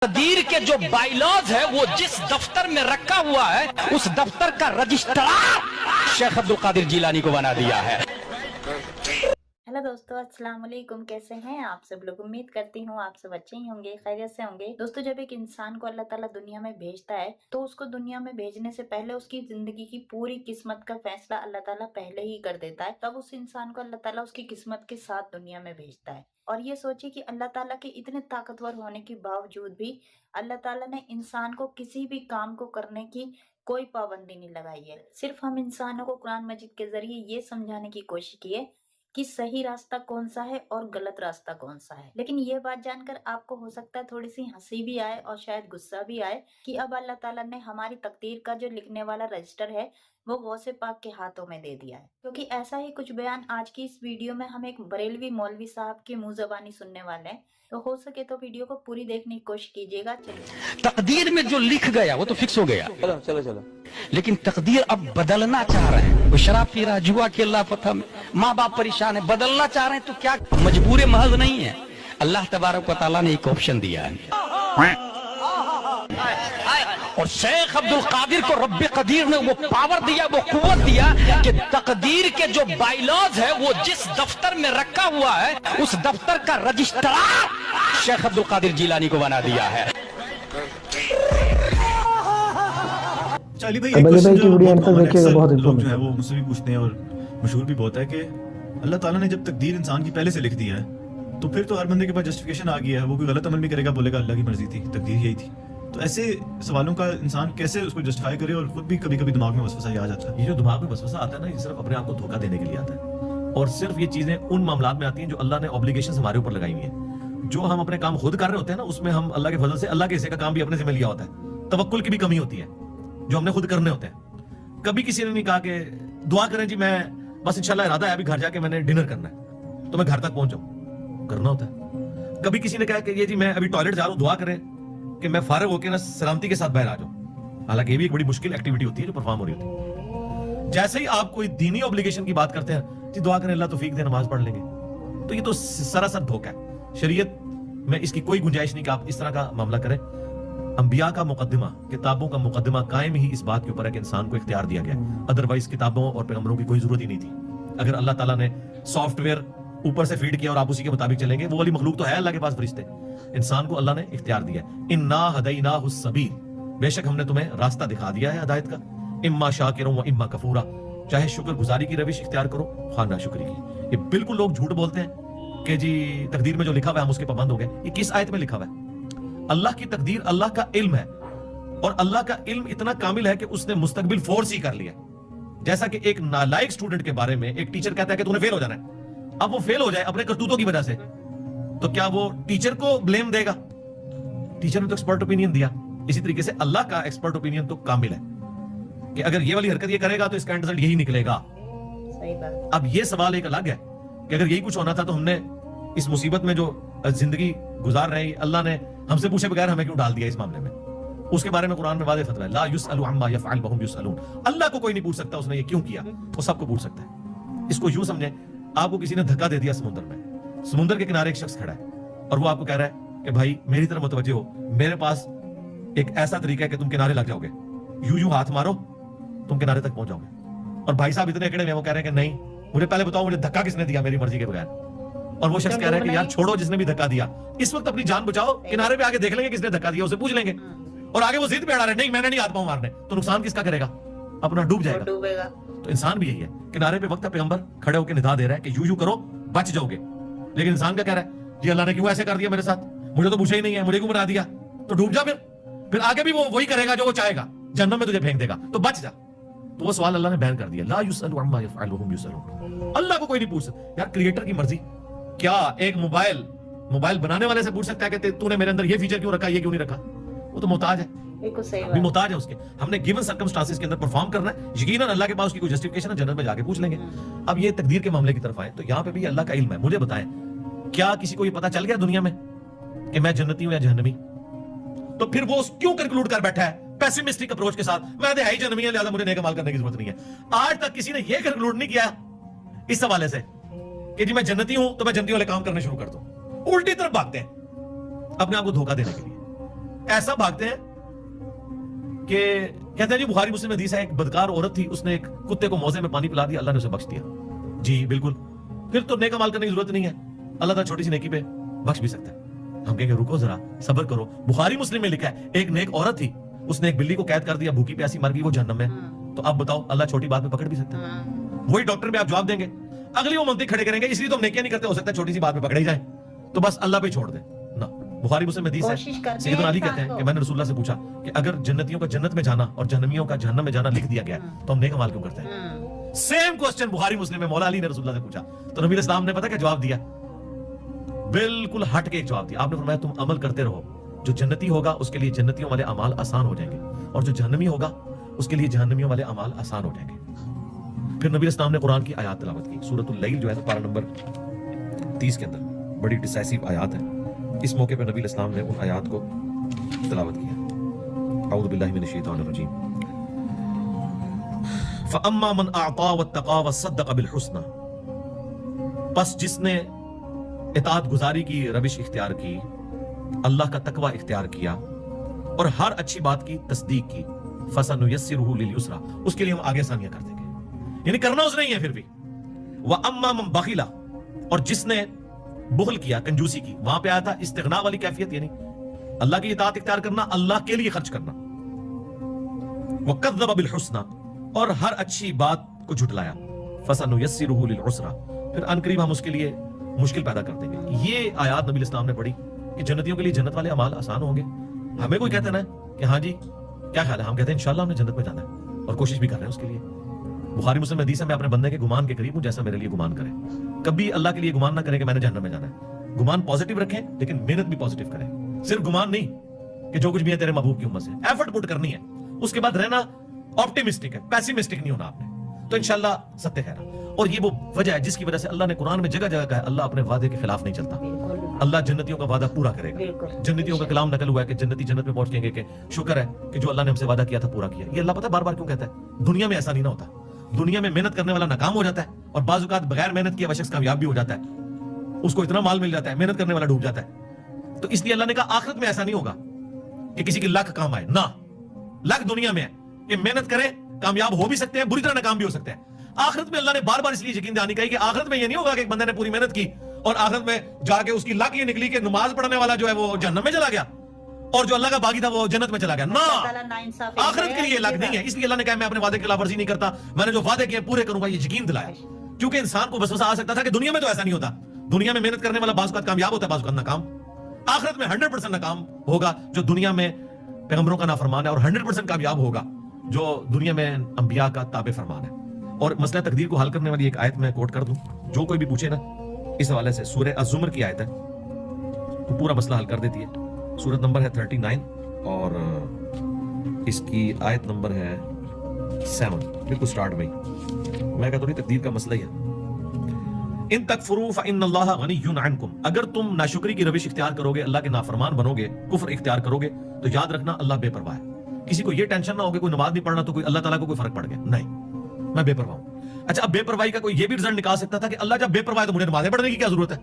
तकदीर के जो बाइलॉज है वो जिस दफ्तर में रखा हुआ है उस दफ्तर का रजिस्ट्रार शेख अब्दुल कादिर जिलानी को बना दिया है। हेलो दोस्तों, अस्सलाम वालेकुम। कैसे हैं आप सब लोग? उम्मीद करती हूँ आप सब अच्छे ही होंगे, खैरियत से होंगे। दोस्तों, जब एक इंसान को अल्लाह ताला दुनिया में भेजता है तो उसको दुनिया में भेजने से पहले उसकी जिंदगी की पूरी किस्मत का फैसला अल्लाह ताला पहले ही कर देता है। तब उस इंसान को अल्लाह ताला उसकी किस्मत के साथ दुनिया में भेजता है। और ये सोचिए कि अल्लाह ताला के इतने ताकतवर होने के बावजूद भी अल्लाह ताला ने इंसान को किसी भी काम को करने की कोई पाबंदी नहीं लगाई है। सिर्फ हम इंसानों को कुरान मजीद के जरिए ये समझाने की कोशिश की है कि सही रास्ता कौन सा है और गलत रास्ता कौन सा है। लेकिन ये बात जानकर आपको हो सकता है थोड़ी सी हंसी भी आए और शायद गुस्सा भी आए कि अब अल्लाह ताला ने हमारी तकदीर का जो लिखने वाला रजिस्टर है वो गौसे पाक के हाथों में दे दिया है। क्योंकि ऐसा ही कुछ बयान आज की इस वीडियो में हम एक बरेलवी मौलवी साहब की मुंह ज़बानी सुनने वाले हैं, तो हो सके तो वीडियो को पूरी देखने की कोशिश कीजिएगा। चलिए, तकदीर में जो लिख गया वो तो फिक्स हो गया, चलो चलो लेकिन तकदीर अब बदलना चाह रहे हैं। वो शराब पी रहा, जुआ खेल रहा, पता माँ बाप परेशान है, बदलना चाह रहे हैं तो क्या मजबूर महज नहीं है। अल्लाह तबारक व तआला ने एक ऑप्शन दिया है और शेख अब्दुल कादिर को रब्बे कदीर ने वो पावर दिया, वो कुव्वत दिया कि तकदीर के जो बाइलॉज है वो जिस दफ्तर में रखा हुआ है उस दफ्तर का रजिस्ट्रार शेख अब्दुल कादिर जिलानी को बना दिया है। चाली भाई, एक क्वेश्चन जो बहुत लोग जो है वो मुझसे भी पूछते हैं और मशहूर भी बहुत है कि अल्लाह ताला ने जब तकदीर इंसान की पहले से लिख दिया है तो फिर तो हर बंदे के पास जस्टिफिकेशन आ गया है। वो कोई गलत अमल भी करेगा, बोलेगा अल्लाह की मर्जी थी, तकदीर यही थी। तो ऐसे सवालों का इंसान कैसे उसको जस्टिफाई करे और खुद भी कभी कभी दिमाग में वसवसा आ जाता है। ये जो दिमाग में वसवसा आता है ना, ये सिर्फ अपने आप को धोखा देने के लिए आता है। और सिर्फ ये चीजें उन मामलात में आती हैं जो अल्लाह ने ऑब्लिगेशन हमारे ऊपर लगाई हुई है। जो हम अपने काम खुद कर रहे होते हैं ना, उसमें हम अल्लाह के फजल से अल्लाह के हिस्से का काम भी अपने जिम्मे लिया होता है। तवक्कुल की भी कमी होती है जो हमने खुद करने होते हैं। कभी किसी ने नहीं कहा कि दुआ करें जी, मैं बस इंशाल्लाह इरादा है अभी घर जाके मैंने डिनर करना है तो मैं घर तक पहुंच जाऊं, करना होता है। कभी किसी ने कहा कि ये जी मैं अभी टॉयलेट जा रहा हूं, दुआ करें कि मैं फारिग होकर ना सलामती के साथ बाहर आ जाऊं। हालांकि ये भी एक बड़ी मुश्किल एक्टिविटी होती है जो परफॉर्म हो रही होती है। जैसे ही आप कोई दीनी ऑब्लिगेशन की बात करते हैं, जी दुआ करें अल्लाह तौफीक दे, नमाज पढ़ लेंगे, तो ये तो सरासर धोखा है। शरीयत में इसकी कोई गुंजाइश नहीं कि आप इस तरह का मामला करें। अंबिया का मुकद्दमा, किताबों का मुकद्दमा कायम ही इस बात के ऊपर है कि इंसान को इख्तियार दिया गया है। अदरवाइज किताबों और पैगंबरों की कोई जरूरत ही नहीं थी। अगर अल्लाह ताला ने सॉफ्टवेयर ऊपर से फीड किया और आप उसी के मुताबिक चलेंगे, वो वाली मखलूक तो है अल्लाह के पास, फरिश्ते। इंसान को अल्लाह ने इख्तियार दिया है। इन्ना हदैनाहुस सबील, बेशक हमने तुम्हें रास्ता दिखा दिया है हिदायत का। इम्मा शाकिरुन व इम्मा कफूरा, चाहे शुक्र गुजारी की रविश इख्तियार करो, खान नाशुक्री की। ये बिल्कुल लोग झूठ बोलते हैं कि जी तकदीर में जो लिखा हुआ है हम उसके पाबंद हो गए। ये किस आयत में लिखा हुआ है? अल्लाह की तकदीर अल्लाह का इल्म है और अल्लाह का इल्म इतना कामिल है कि उसने मुस्तकबिल फोर्स ही कर लिया। जैसा कि एक नालायक स्टूडेंट के बारे में एक टीचर कहता है कि तूने फेल हो जाना है, अब वो फेल हो जाए अपने करतूतों की वजह से, तो क्या वो टीचर को ब्लेम देगा? टीचर ने तो एक्सपर्ट ओपिनियन दिया। इसी तरीके से अल्लाह का एक्सपर्ट ओपिनियन तो कामिल है कि अगर ये वाली हरकत ये करेगा तो इसका रिजल्ट यही निकलेगा। सही बात। अब ये सवाल एक अलग है कि अगर यही कुछ होना था तो हमने इस मुसीबत में जो जिंदगी गुजार रहे हैं, अल्लाह ने हमसे पूछे बगैर हमें क्यों डाल दिया इस मामले में? उसके बारे में कुरान में वाज़ेह फतवा है, ला युसअलु अम्मा यफ़अल वहुम युसअलून। अल्लाह को कोई नहीं पूछ सकता उसने ये क्यों किया, वो सबको पूछ सकता है। इसको यूं समझे, आपको किसी ने धक्का दे दिया समुद्र में, समुद्र के किनारे एक शख्स खड़ा है और वो आपको कह रहा है कि भाई मेरी तरफ मुतवज्जो हो, मेरे पास एक ऐसा तरीका है कि तुम किनारे लग जाओगे, यूं हाथ मारो तुम किनारे तक पहुंच जाओगे। और भाई साहब इतने अकेले में वो कह रहे हैं कि नहीं, मुझे पहले बताओ मुझे धक्का किसने दिया मेरी मर्जी के बगैर। और वो शख्स कह रहा है कि यार छोड़ो जिसने भी धक्का दिया, इस वक्त अपनी जान बचाओ, किनारे पे आगे देख लेंगे किसने धक्का दिया, उसे पूछ लेंगे। और आगे वो जिद पे अड़ा रहे, नहीं मैंने नहीं हाथ पांव मारने, तो नुकसान किसका करेगा? अपना डूब जाएगा। तो इंसान भी यही है, किनारे पे वक्त पैगंबर खड़े होकर निदा दे रहा है कि यूं करो बच जाओगे, लेकिन इंसान क्या कह रहा है, जी अल्लाह ने क्यों ऐसे कर दिया मेरे साथ, मुझे तो पूछा ही नहीं है, मुझे क्यों बना दिया, तो डूब जा। फिर आगे भी वो वही करेगा जो वो चाहेगा, जन्नत में तुझे फेंक देगा, तो बच जा। तो वो सवाल अल्लाह ने बैन कर दिया, ला युसअलु अम्मा यफ़अल वहुम युसअलून। अल्लाह को कोई नहीं पूछ सकता। यार क्रिएटर की मर्जी, क्या एक मोबाइल बनाने वाले से पूछ सकता है कि तूने मेरे अंदर ये फीचर क्यों रखा, ये क्यों नहीं रखा? वो तो मोहताज है, अभी मोहताज है उसके। हमने गिवन सर्कमस्टांसेस के अंदर परफॉर्म करना है, यकीनन अल्लाह के पास उसकी कोई जस्टिफिकेशन है, जन्नत में जाके पूछ लेंगे। अब ये तकदीर के मामले की तरफ आए तो यहाँ पे भी अल्लाह का इल्म है। मुझे बताएं, क्या किसी को ये पता चल गया दुनिया में कि मैं जन्नती हूं या जहन्नमी? तो फिर वो क्यों कंक्लूड कर बैठा है पेसिमिस्टिक अप्रोच के साथ, मैं तो है ही जहन्नमी है, लिहाजा मुझे नेक अमल करने की जरूरत नहीं है। आज तक किसी ने ये कंक्लूड नहीं किया इस हवाले से कि जी मैं जन्नती हूं तो मैं जन्नती वाले काम करने शुरू कर दूं। उल्टी तरफ भागते हैं अपने आप को धोखा देने के लिए। ऐसा भागते हैं कि कहते हैं जी बुखारी मुस्लिम हदीस है, एक बदकार औरत थी, उसने एक कुत्ते को मौजे में पानी पिला दिया, अल्लाह ने उसे बख्श दिया। जी बिल्कुल, फिर तो नेक अमाल करने की जरूरत नहीं है, अल्लाह ताला छोटी सी नेकी पे बख्श भी सकता है। हम कहेंगे रुको जरा, सब्र करो। बुखारी मुस्लिम में लिखा है एक नेक औरत थी, उसने एक बिल्ली को कैद कर दिया, भूखी प्यासी मर गई, वो जहन्नम में। तो अब बताओ अल्लाह छोटी बात में पकड़ भी सकता है? वही डॉक्टर भी आप जवाब देंगे, अगली वो मंत्री खड़े करेंगे, इसलिए तो हम नेकियां नहीं करते, हो सकता है छोटी सी बात में पकड़े ही जाए, तो बस अल्लाह पे छोड़ दे ना। बुखारी मुस्लिम हदीस है, सैयदना अली कहते हैं कि मैंने रसूलुल्लाह से पूछा कि अगर जन्नतियों का जन्नत में जाना और जहन्नमियों का जहन्नम में जाना लिख दिया गया तो हम नेक अमाल क्यों करते हैं? सेम क्वेश्चन बुखारी मुस्लिम में मौला अली ने रसूलुल्लाह से पूछा, तो नबी इस्लाम ने पता क्या जवाब दिया? बिल्कुल हट के एक जवाब दिया। आपने फरमाया तुम अमल करते रहो, जो जन्नती होगा उसके लिए जन्नतियों वाले अमाल आसान हो जाएंगे, और जो जहन्नमी होगा उसके लिए जहन्नमियों वाले अमाल आसान हो जाएंगे। फिर नबी इस्लाम ने कुरान की आयत तिलावत की, सूरतुल लैल जो है ना, पारा नंबर 30 के अंदर, बड़ी डिसाइसिव आयत है। इस मौके पर नबी इस्लाम ने उन आयत को तिलावत किया। औज़ु बिल्लाहि मिनश शैतानिर रजीम। फअम्मा मन अअता वत्तक़ा वसद्दक़ बिल हुस्ना, बस जिसने इताअत गुजारी की, रविश इख्तियार की, अल्लाह का तकवा इख्तियार किया और हर अच्छी बात की तस्दीक की, फसनुयस्सिरुहु लिल युस्रा, उसके लिए हम आगे आसानियां कर देंगे। यानी करना उसने ही है फिर भी। व अम्मा मन बखिला, और जिसने बुखल किया, कंजूसी की, वहां पे आया था इस्तिगना वाली कैफियत, यानी अल्लाह की इताअत इख्तियार करना, अल्लाह के लिए खर्च करना। व कज़्ज़ब बिल हुस्ना, और हर अच्छी बात को झुटलाया, फसनुयस्सिरुहु लिल उसरा, फिर अनकरीब हम उसके लिए मुश्किल पैदा कर देंगे। ये आयत नबी इस्लाम ने पढ़ी कि जन्नतियों के लिए जन्नत वाले अमाल आसान होंगे। हमें कोई कहता ना कि हाँ जी क्या ख्याल है, हम कहते हैं इंशाल्लाह हमने जन्नत में जाना है और कोशिश भी कर रहे हैं उसके लिए। बुखारी मुस्लिम में हदीस है, मैं अपने बंदे के गुमान के करीब हूं जैसा मेरे लिए गुमान करे। कभी अल्लाह के लिए गुमान ना करें कि मैंने जहन्नम में जाना है। गुमान पॉजिटिव रखें, लेकिन मेहनत भी पॉजिटिव करें। सिर्फ गुमान नहीं कि जो कुछ भी है तेरे महबूब की उम्मत से, एफर्ट पुट करनी है। उसके बाद रहना ऑप्टिमिस्टिक है, पैसिमिस्टिक नहीं होना आपने, तो इंशाल्लाह सत्य है। और ये वो वजह है जिसकी वजह से अल्लाह ने कुरान में जगह जगह कहा है अल्लाह अपने वादे के खिलाफ नहीं चलता। अल्लाह जन्नतियों का वादा पूरा करेगा। जन्नतियों का कलाम नकल हुआ है कि जन्नती जन्नत में पहुंचेंगे, कि शुक्र है कि जो अल्लाह ने हमसे वादा किया था पूरा किया। ये अल्लाह पता बार बार क्यों कहता है? दुनिया में ऐसा नहीं ना होता। दुनिया में मेहनत करने वाला नाकाम हो जाता है, और बाज़ औक़ात बगैर मेहनत किए शख्स कामयाब भी हो जाता है। उसको इतना माल मिल जाता है, मेहनत करने वाला डूब जाता है। तो इसलिए अल्लाह ने कहा आखिरत में ऐसा नहीं होगा कि किसी की लक काम आए ना। लक दुनिया में है कि मेहनत करें, कामयाब हो भी सकते हैं, बुरी तरह नाकाम भी हो सकते हैं। आखिरत में अल्लाह ने बार बार इसलिए यकीन दिलानी कही कि आखिरत में ये नहीं होगा कि एक बंदे ने पूरी मेहनत की और आखिरत में जाके उसकी लक ये निकली कि नमाज पढ़ने वाला जो है वो जहन्नम में चला गया और जो अल्लाह का बागी था वो जन्नत में चला गया। ना, आखिरत के लिए लक नहीं है। इसलिए अल्लाह ने कहा मैं अपने वादे की खिलाफवर्जी नहीं करता, मैंने जो वादे किए पूरे करूंगा, ये यकीन दिलाया। क्योंकि इंसान को वसवसा आ सकता था कि दुनिया में तो ऐसा नहीं होता। दुनिया में मेहनत करने वाला बाज़ औक़ात कामयाब होता है, बाज़ औक़ात नाकाम। आखिरत में 100% नाकाम होगा जो दुनिया में पैगंबरों का नाफरमान है, और 100% कामयाब होगा जो दुनिया में अंबिया का ताबे फरमान है। और मसला तकदीर को हल करने वाली एक आयत मैं कोट कर दूं, जो कोई भी पूछे ना इस हवाले से, सूरह अज़्ज़ुमर की आयत है, तो पूरा मसला हल कर देती है। सूरत नंबर है 39 और इसकी आयत नंबर है 7, बिल्कुल स्टार्ट में। मैं कहता हूं तकदीर का मसला ही है। इन तकफुरू फ़इन्नल्लाह गनिय्युन अन्कुम, अगर तुम नाशुक्री की रविश इख्तियार करोगे, अल्लाह के नाफरमान बनोगे, कुफ्र इख्तियार करोगे, तो याद रखना अल्लाह बेपरवाह है। किसी को ये टेंशन ना हो कि कोई नमाज नहीं पढ़ना तो कोई अल्लाह ताला को कोई फर्क पड़ गया, नहीं, मैं बेपरवाह हूं। अच्छा, अब बेपरवाही का कोई ये भी रिजल्ट निकाल सकता था कि अल्लाह जब बेपरवाह है तो मुझे नमाजें पढ़ने की क्या जरूरत है?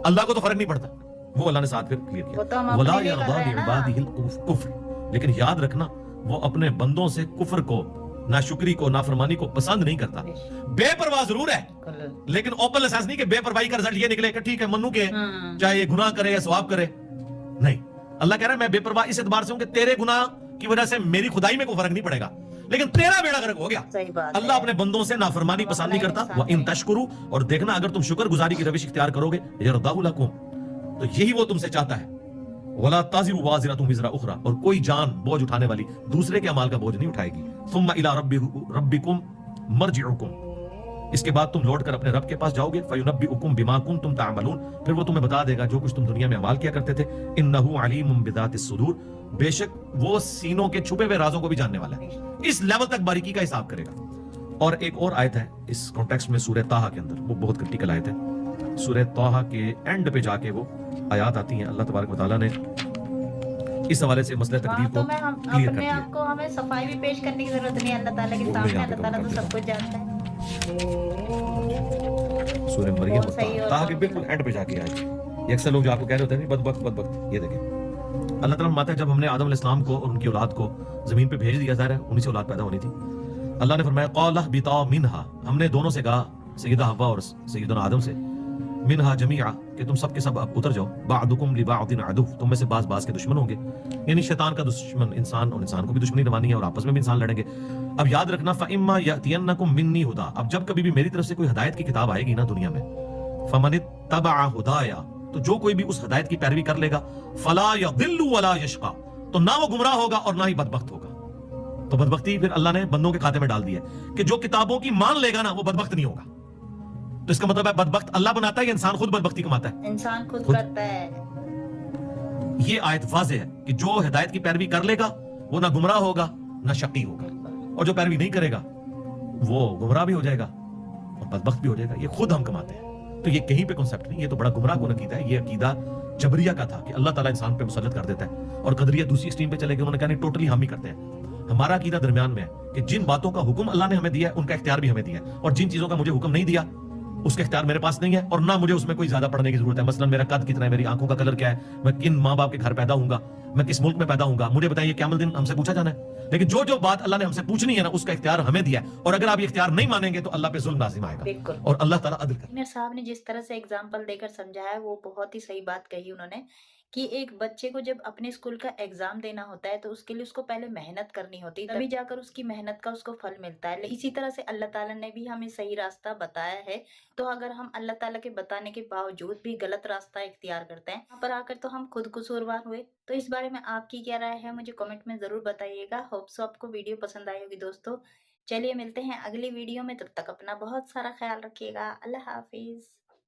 अल्लाह को तो फर्क नहीं पड़ता। वो अल्लाह ने साथ फिर क्लियर किया, वला यरदा लिइबादिहिल कुफ्र, लेकिन याद रखना वो अपने बंदों से कुफ्र को, नाशुक्री को, नाफरमानी को पसंद नहीं करता। बेपरवाह जरूर है, लेकिन ओपन लाइसेंस नहीं कि बेपरवाही का रिजल्ट ये निकले कि ठीक है मन्नू के चाहे ये गुनाह करे या सवाब करे। नहीं, अल्लाह कह रहा है मैं बेपरवाह इस एतबार से हूं कि तेरे गुनाह की वजह से मेरी खुदाई में कोई फर्क नहीं पड़ेगा, लेकिन तेरा बेड़ा गर्क हो गया। अल्लाह अपने बंदों से नाफरमानी पसंद नहीं करता। व इन तशकुरू, और देखना अगर तुम शुक्र गुजारी की रविश इख्तियार करोगे, यरदाहु लकुम, तो यही वो तुमसे चाहता है। वला ताज़िरु वाज़िरतुन विज़रा उख़रा, और कोई जान बोझ उठाने वाली दूसरे के अमाल का बोझ नहीं उठाएगी। सुम्मा इला रब्बिकुम मरजिउकुम, इसके बाद तुम लौट कर अपने रब के पास जाओगे। फयुनब्बिउकुम बिमा कुंतुम तामलून, फिर वो तुम्हें बता देगा जो कुछ तुम दुनिया में अमाल किया करते थे। इन्नहु अलीमुम बिज़ातिस सुदूर, बेशक वो सीनों के छुपे हुए राजों को भी जानने वाला है, इस लेवल तक बारीकी का हिसाब करेगा। और एक और आयत है इस कॉन्टेक्स्ट में सूरह ताहा के अंदर, वो बहुत क्रिटिकल आयत है। सूरह ताहा के एंड पे जाके वो आयत आती हैं, अल्लाह तबारक व तआला ने इस हवाले से मसले तकदीर को क्लियर कर दिया। आपको हमें सफाई भी पेश करने की जरूरत नहीं है अल्लाह ताला के सामने, अल्लाह ताला तो सब कुछ जानता है। सूरह मरियम ताहा के बिल्कुल एंड पे जाके आए। अक्सर लोग जो आपको कह रहे होते हैं बदबख्त, ये देखें अल्लाह ताला फरमाता है जब हमने आदम अलैहिस्सलाम को और उनकी औलाद को जमीन पे भेज दिया, ज़ाहिर है उन्हीं से औलाद पैदा होनी थी, अल्लाह ने फरमाया क़ाला बिता मिनहा, हमने दोनों से कहा, सैयदा हव्वा और सैयदना आदम से, मिनहा जमीआ, कि तुम सब के सब अब उतर जाओ, बादुकुम लिबादिन अदु, तुम में से बाज के दुश्मन होंगे, यानी शैतान का दुश्मन इंसान, और इंसान को भी दुश्मनी रवानी है और आपस में भी इंसान लड़ेंगे। अब याद रखना फइम्मा यातियन्नकुम मिन्नी हुदा, अब जब कभी भी मेरी तरफ से कोई हिदायत की किताब आएगी ना दुनिया में, फमनित्तबअ हुदाया, तो जो कोई भी उस हिदायत की पैरवी कर लेगा, फला यदिल्लु वला यशका, तो ना वो गुमराह होगा और ना ही बदबख्त होगा। तो बदबख्ती फिर अल्लाह ने बंदों के खाते में डाल दी है कि जो किताबों की मान लेगा ना वो बदबख्त नहीं होगा। तो इसका मतलब है बदबख्त अल्लाह बनाता है या इंसान खुद बदबख्ती कमाता है? इंसान खुद करता है। ये आयत वाज़ेह है कि जो हिदायत की पैरवी कर लेगा वो ना गुमराह होगा ना शकी होगा, और जो पैरवी नहीं करेगा वो गुमराह भी हो जाएगा और बदबख्त भी हो जाएगा। ये खुद हम कमाते हैं। तो ये कहीं पे कॉन्सेप्ट नहीं, ये तो बड़ा गुमराहकुन अकीदा है। ये अकीदा जबरिया का था कि अल्लाह ताला इंसान पे मुसल्लत कर देता है, और कदरिया दूसरी एक्सट्रीम पे चले गए, उन्होंने कहा नहीं टोटली हम ही करते हैं। हमारा अकीदा दरमियान में है कि जिन बातों का हुक्म अल्लाह ने हमें दिया है उनका इख्तियार भी हमें दिया है, और जिन चीजों का मुझे हुक्म नहीं दिया उसका इख्तियार मेरे पास नहीं है, और ना मुझे उसमें कोई ज्यादा पढ़ने की जरूरत है। मसलन मेरा कद कितना है, मेरी आंखों का कलर क्या है, मैं किन माँ बाप के घर पैदा होऊंगा, मैं किस मुल्क में पैदा होऊंगा, मुझे बताइए क़यामत दिन हमसे पूछा जाना है। लेकिन जो जो बात अल्लाह ने हमसे पूछनी है ना उसका इख्तियार हमें दिया है, और अगर आप ये इख्तियार नहीं मानेंगे तो अल्लाह पे जुल्म लाजिम आएगा, बिल्कुल। और अल्लाह ताला अदल करे। मेरे साहब ने जिस तरह से एग्जाम्पल देकर समझाया है वो बहुत ही सही बात कही उन्होंने, कि एक बच्चे को जब अपने स्कूल का एग्जाम देना होता है तो उसके लिए उसको पहले मेहनत करनी होती है, तभी जाकर उसकी मेहनत का उसको फल मिलता है। इसी तरह से अल्लाह ताला ने भी हमें सही रास्ता बताया है, तो अगर हम अल्लाह ताला के बताने के बावजूद भी गलत रास्ता इख्तियार करते हैं, यहाँ पर आकर तो हम खुद कसूरवार हुए। तो इस बारे में आपकी क्या राय है मुझे कमेंट में जरूर बताइएगा। होप सो आपको वीडियो पसंद आई होगी दोस्तों। चलिए मिलते हैं अगली वीडियो में, तब तक अपना बहुत सारा ख्याल रखिएगा। अल्लाह हाफिज।